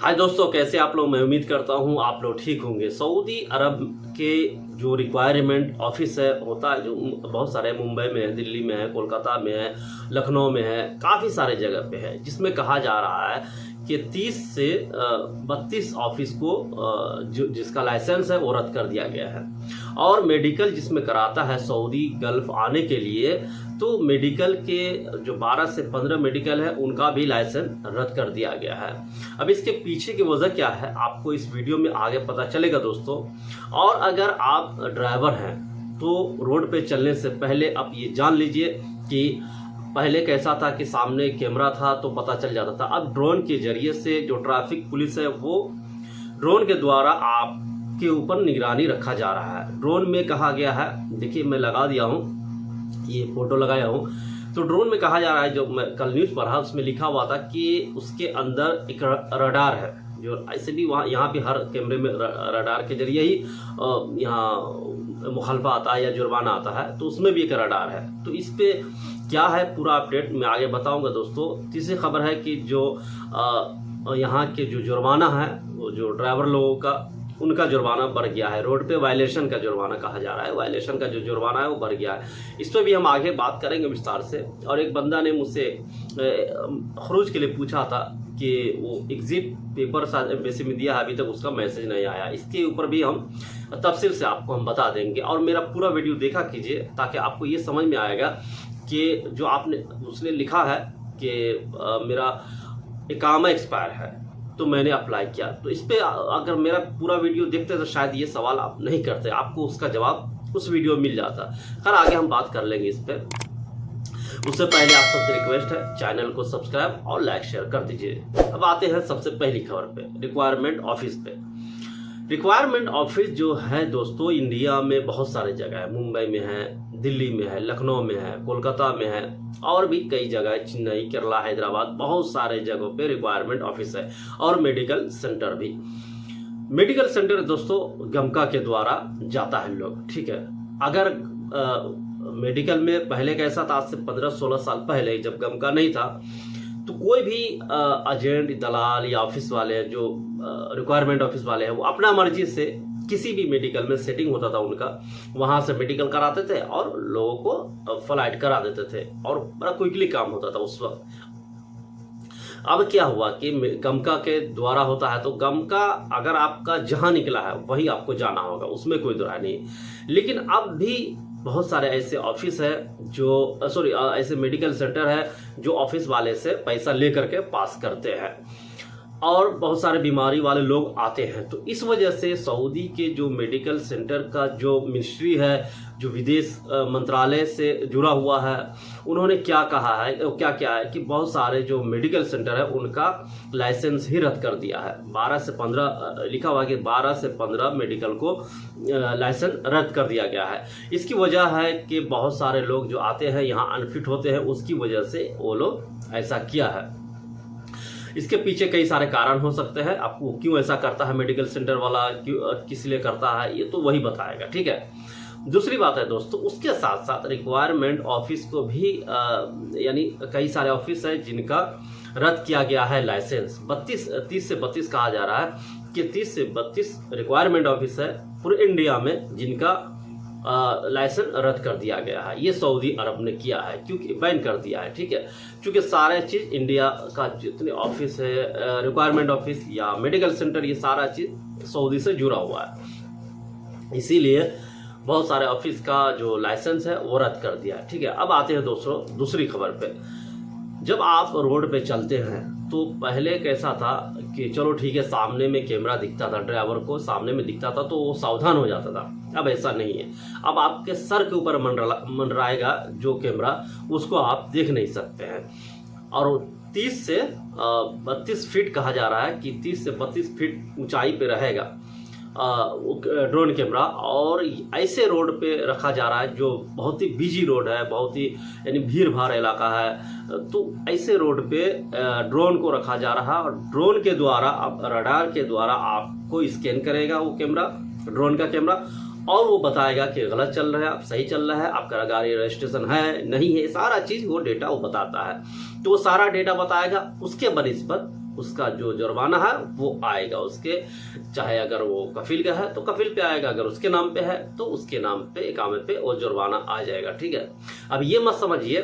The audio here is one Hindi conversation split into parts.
हाय दोस्तों, कैसे आप लोग। मैं उम्मीद करता हूँ आप लोग ठीक होंगे। सऊदी अरब के जो रिक्वायरमेंट ऑफिस है होता है, जो बहुत सारे मुंबई में है, दिल्ली में है, कोलकाता में है, लखनऊ में है, काफ़ी सारे जगह पे है, जिसमें कहा जा रहा है कि 30 से 32 ऑफिस को जो जिसका लाइसेंस है वो रद्द कर दिया गया है। और मेडिकल जिसमें कराता है सऊदी गल्फ आने के लिए, तो मेडिकल के जो 12 से 15 मेडिकल है उनका भी लाइसेंस रद्द कर दिया गया है। अब इसके पीछे की वजह क्या है आपको इस वीडियो में आगे पता चलेगा दोस्तों। और अगर आप ड्राइवर हैं तो रोड पे चलने से पहले आप ये जान लीजिए कि पहले कैसा था कि सामने कैमरा था तो पता चल जाता था। अब ड्रोन के जरिए से जो ट्रैफिक पुलिस है वो ड्रोन के द्वारा आपके ऊपर निगरानी रखा जा रहा है। ड्रोन में कहा गया है, देखिए मैं लगा दिया हूँ, ये फोटो लगाया हूँ। तो ड्रोन में कहा जा रहा है, जो मैं कल न्यूज़ पढ़ा उसमें लिखा हुआ था कि उसके अंदर एक रडार है, जो ऐसे भी वहाँ यहाँ भी हर कैमरे में रडार के जरिए ही यहाँ मुखालफा आता है या जुर्माना आता है, तो उसमें भी एक रडार है। तो इस पे क्या है पूरा अपडेट मैं आगे बताऊंगा दोस्तों। तीसरी खबर है कि जो यहाँ के जो जुर्माना है, वो जो ड्राइवर लोगों का उनका जुर्माना बढ़ गया है। रोड पे वायलेशन का जुर्माना कहा जा रहा है, वायलेशन का जो जुर्माना है वो बढ़ गया है। इस पर भी हम आगे बात करेंगे विस्तार से। और एक बंदा ने मुझसे खरूज के लिए पूछा था कि वो एग्जिट पेपर वैसे में दिया है, अभी तक उसका मैसेज नहीं आया। इसके ऊपर भी हम तफसील से आपको हम बता देंगे। और मेरा पूरा वीडियो देखा कीजिए ताकि आपको ये समझ में आएगा कि जो आपने उसने लिखा है कि मेरा इकामा एक्सपायर है तो मैंने अप्लाई किया। तो इस पे अगर मेरा पूरा वीडियो देखते तो शायद ये सवाल आप नहीं करते, आपको उसका जवाब उस वीडियो में मिल जाता। खैर आगे हम बात कर लेंगे इस पे। उससे पहले आप सबसे रिक्वेस्ट है चैनल को सब्सक्राइब और लाइक शेयर कर दीजिए। अब आते हैं सबसे पहली खबर पे, रिक्वायरमेंट ऑफिस पे। रिक्वायरमेंट ऑफिस जो है दोस्तों इंडिया में बहुत सारे जगह है, मुंबई में है, दिल्ली में है, लखनऊ में है, कोलकाता में है, और भी कई जगह, चेन्नई, केरला, हैदराबाद, बहुत सारे जगहों पे रिक्वायरमेंट ऑफिस है। और मेडिकल सेंटर भी। मेडिकल सेंटर दोस्तों गमका के द्वारा जाता है लोग, ठीक है। अगर मेडिकल में पहले कैसा था, आज से 15-16 साल पहले जब गमका नहीं था, तो कोई भी एजेंट, दलाल या ऑफिस वाले जो रिक्वायरमेंट ऑफिस वाले हैं वो अपना मर्जी से किसी भी मेडिकल में सेटिंग होता था उनका, वहां से मेडिकल कराते थे और लोगों को फ्लाइट करा देते थे और बड़ा क्विकली काम होता था उस वक्त। अब क्या हुआ कि गमका के द्वारा होता है, तो गमका अगर आपका जहां निकला है वही आपको जाना होगा, उसमें कोई दुराय नहीं। लेकिन अब भी बहुत सारे ऐसे ऑफिस है जो ऐसे मेडिकल सेंटर है जो ऑफिस वाले से पैसा लेकर के पास करते हैं और बहुत सारे बीमारी वाले लोग आते हैं। तो इस वजह से सऊदी के जो मेडिकल सेंटर का जो मिनिस्ट्री है, जो विदेश मंत्रालय से जुड़ा हुआ है, उन्होंने क्या कहा है, क्या है कि बहुत सारे जो मेडिकल सेंटर है उनका लाइसेंस ही रद्द कर दिया है। 12 से 15 लिखा हुआ कि 12 से 15 मेडिकल को लाइसेंस रद्द कर दिया गया है। इसकी वजह है कि बहुत सारे लोग जो आते हैं यहाँ अनफिट होते हैं, उसकी वजह से वो लोग ऐसा किया है। इसके पीछे कई सारे कारण हो सकते हैं। आपको क्यों ऐसा करता है मेडिकल सेंटर वाला, क्यों किस लिए करता है, ये तो वही बताएगा, ठीक है। दूसरी बात है दोस्तों, उसके साथ साथ रिक्वायरमेंट ऑफिस को भी यानी कई सारे ऑफिस है जिनका रद्द किया गया है लाइसेंस। 30 से 32 कहा जा रहा है कि 30 से 32 रिक्वायरमेंट ऑफिस है पूरे इंडिया में जिनका लाइसेंस रद्द कर दिया गया है। ये सऊदी अरब ने किया है, क्योंकि बैन कर दिया है, ठीक है। क्योंकि सारे चीज़ इंडिया का जितने ऑफिस है, रिक्वायरमेंट ऑफिस या मेडिकल सेंटर, ये सारा चीज़ सऊदी से जुड़ा हुआ है, इसीलिए बहुत सारे ऑफिस का जो लाइसेंस है वो रद्द कर दिया है, ठीक है। अब आते हैं दोस्तों दूसरी खबर पे। जब आप रोड पे चलते हैं तो पहले कैसा था कि चलो ठीक है, सामने में कैमरा दिखता था, ड्राइवर को सामने में दिखता था तो वो सावधान हो जाता था। अब ऐसा नहीं है, अब आपके सर के ऊपर मंडराएगा जो कैमरा, उसको आप देख नहीं सकते हैं। और 30 से 32 फीट कहा जा रहा है कि 30 से 32 फीट ऊंचाई पे रहेगा ड्रोन कैमरा। और ऐसे रोड पे रखा जा रहा है जो बहुत ही बिजी रोड है, बहुत ही यानी भीड़ भाड़ इलाका है, तो ऐसे रोड पे ड्रोन को रखा जा रहा है। और ड्रोन के द्वारा, रडार के द्वारा आपको स्कैन करेगा वो कैमरा, ड्रोन का कैमरा, और वो बताएगा कि गलत चल रहा है, आप सही चल रहा है, आपका गाड़ी रजिस्ट्रेशन है नहीं है, सारा चीज़ वो डेटा वो बताता है। तो वो सारा डेटा बताएगा, उसके बनिस्बत उसका जो जुर्माना है वो आएगा उसके, चाहे अगर वो कफील का है तो कफील पे आएगा, अगर उसके नाम पे है तो उसके नाम पे इकामे पे वो जुर्माना आ जाएगा। ठीक है, अब ये मत समझिए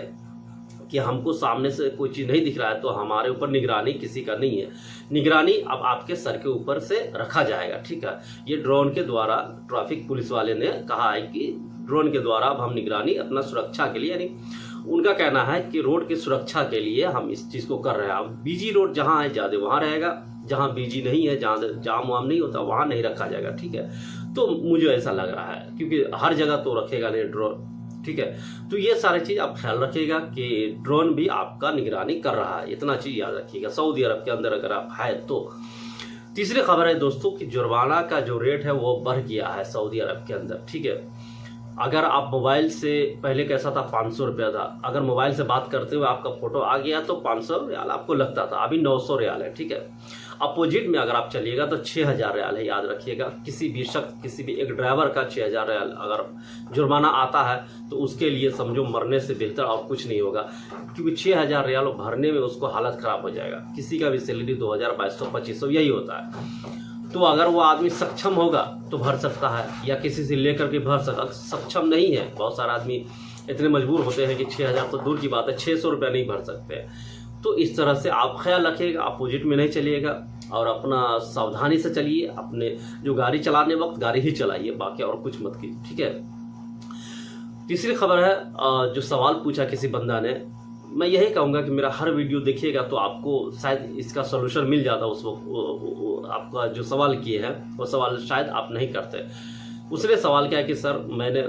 कि हमको सामने से कोई चीज़ नहीं दिख रहा है तो हमारे ऊपर निगरानी किसी का नहीं है। निगरानी अब आपके सर के ऊपर से रखा जाएगा। ठीक है, ये ड्रोन के द्वारा ट्रैफिक पुलिस वाले ने कहा है कि ड्रोन के द्वारा अब हम निगरानी अपना सुरक्षा के लिए, यानी उनका कहना है कि रोड की सुरक्षा के लिए हम इस चीज़ को कर रहे हैं। अब बीजी रोड जहाँ है ज़्यादा वहाँ रहेगा, जहाँ बीजी नहीं है, जहाँ जाम वाम नहीं होता वहाँ नहीं रखा जाएगा। ठीक है, तो मुझे ऐसा लग रहा है क्योंकि हर जगह तो रखेगा नहीं ड्रोन। ठीक है, तो ये सारी चीज़ आप ख्याल रखिएगा कि ड्रोन भी आपका निगरानी कर रहा है, इतना चीज़ याद रखिएगा सऊदी अरब के अंदर अगर आप है तो। तीसरी खबर है दोस्तों कि जुर्माना का जो रेट है वो बढ़ गया है सऊदी अरब के अंदर। ठीक है, अगर आप मोबाइल से, पहले कैसा था 500 रुपया था, अगर मोबाइल से बात करते हुए आपका फोटो आ गया तो 500 रियाल आपको लगता था, अभी 900 रियाल है। ठीक है, अपोजिट में अगर आप चलिएगा तो 6000 रियाल है, याद रखिएगा। किसी भी शख्स, किसी भी एक ड्राइवर का 6000 रियाल अगर जुर्माना आता है तो उसके लिए समझो मरने से बेहतर और कुछ नहीं होगा, क्योंकि 6000 रियाल भरने में उसको हालत ख़राब हो जाएगा। किसी का भी सैलरी 2000, 2200, 2500 यही होता है। तो अगर वो आदमी सक्षम होगा तो भर सकता है, या किसी से लेकर के भर सकता। सक्षम नहीं है, बहुत सारे आदमी इतने मजबूर होते हैं कि 6000 तो दूर की बात है, 600 रुपया नहीं भर सकते। तो इस तरह से आप ख्याल रखिएगा, अपोजिट में नहीं चलिएगा और अपना सावधानी से चलिए। अपने जो गाड़ी चलाने वक्त गाड़ी ही चलाइए, बाकी और कुछ मत कीजिए। ठीक है, तीसरी खबर है जो सवाल पूछा किसी बंदा ने, मैं यही कहूँगा कि मेरा हर वीडियो देखिएगा तो आपको शायद इसका सलूशन मिल जाता उस वक्त। आपका जो सवाल किए हैं वो सवाल शायद आप नहीं करते। उसने सवाल किया कि सर मैंने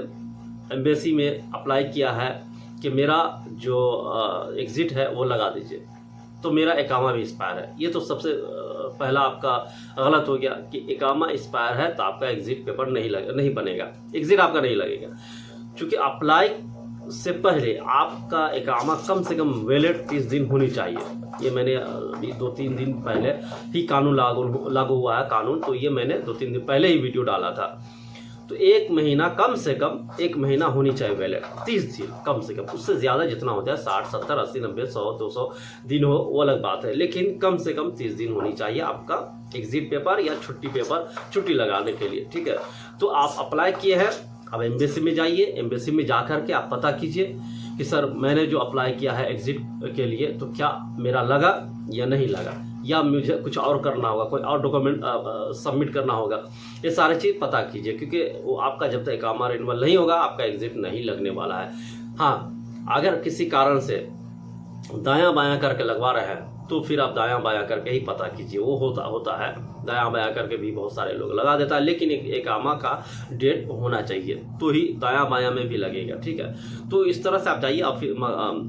एम्बेसी में अप्लाई किया है कि मेरा जो एग्ज़िट है वो लगा दीजिए, तो मेरा इकामा भी एक्सपायर है। ये तो सबसे पहला आपका गलत हो गया कि इकामा एक्सपायर है तो आपका एग्ज़िट पेपर नहीं बनेगा, एग्ज़िट आपका नहीं लगेगा। चूँकि अप्लाई से पहले आपका इकामा कम से कम वैलिड 30 दिन होनी चाहिए। ये मैंने अभी 2-3 दिन पहले ही कानून लागू हुआ है कानून, तो ये मैंने 2-3 दिन पहले ही वीडियो डाला था। तो 1 महीना, कम से कम 1 महीना होनी चाहिए वैलिड, 30 दिन कम से कम। उससे ज़्यादा जितना होता है 60, 70, 80, 90, 100, 200 दिन हो वो अलग बात है, लेकिन कम से कम 30 दिन होनी चाहिए आपका एग्ज़िट पेपर या छुट्टी पेपर, छुट्टी लगाने के लिए। ठीक है, तो आप अप्लाई किए हैं, अब एम्बेसी में जाइए। एम्बेसी में जा कर के आप पता कीजिए कि सर मैंने जो अप्लाई किया है एग्ज़िट के लिए तो क्या मेरा लगा या नहीं लगा, या मुझे कुछ और करना होगा, कोई और डॉक्यूमेंट सबमिट करना होगा। ये सारी चीज़ पता कीजिए, क्योंकि वो आपका जब तक इकामा रिन्यूअल नहीं होगा आपका एग्ज़िट नहीं लगने वाला है। हाँ, अगर किसी कारण से दायां बायां करके लगवा रहे हैं तो फिर आप दायां बायां करके ही पता कीजिए। वो होता है दायां बायां करके भी बहुत सारे लोग लगा देता है, लेकिन एक इकामा का डेट होना चाहिए तो ही दायां बायां में भी लगेगा। ठीक है, तो इस तरह से आप जाइए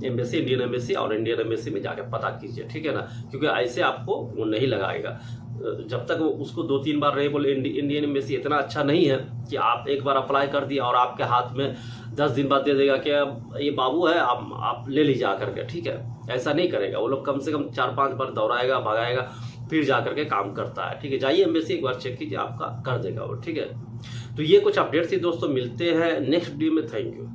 एम्बेसी, इंडियन एम्बेसी और इंडियन एम्बेसी में जाकर पता कीजिए। ठीक है ना, क्योंकि ऐसे आपको वो नहीं लगाएगा जब तक उसको 2-3 बार नहीं बोले। इंडियन एम्बेसी इतना अच्छा नहीं है कि आप एक बार अप्लाई कर दिया और आपके हाथ में 10 दिन बाद दे देगा कि ये बाबू है आप ले लीजिए आकर के। ठीक है, ऐसा नहीं करेगा वो लोग, कम से कम 4-5 बार दौड़ाएगा, भगाएगा, फिर जा करके काम करता है। ठीक है, जाइए एम्बेसी एक बार चेक कीजिए, आपका कर देगा वो। ठीक है, तो ये कुछ अपडेट थी दोस्तों, मिलते हैं नेक्स्ट वीडियो में। Thank you.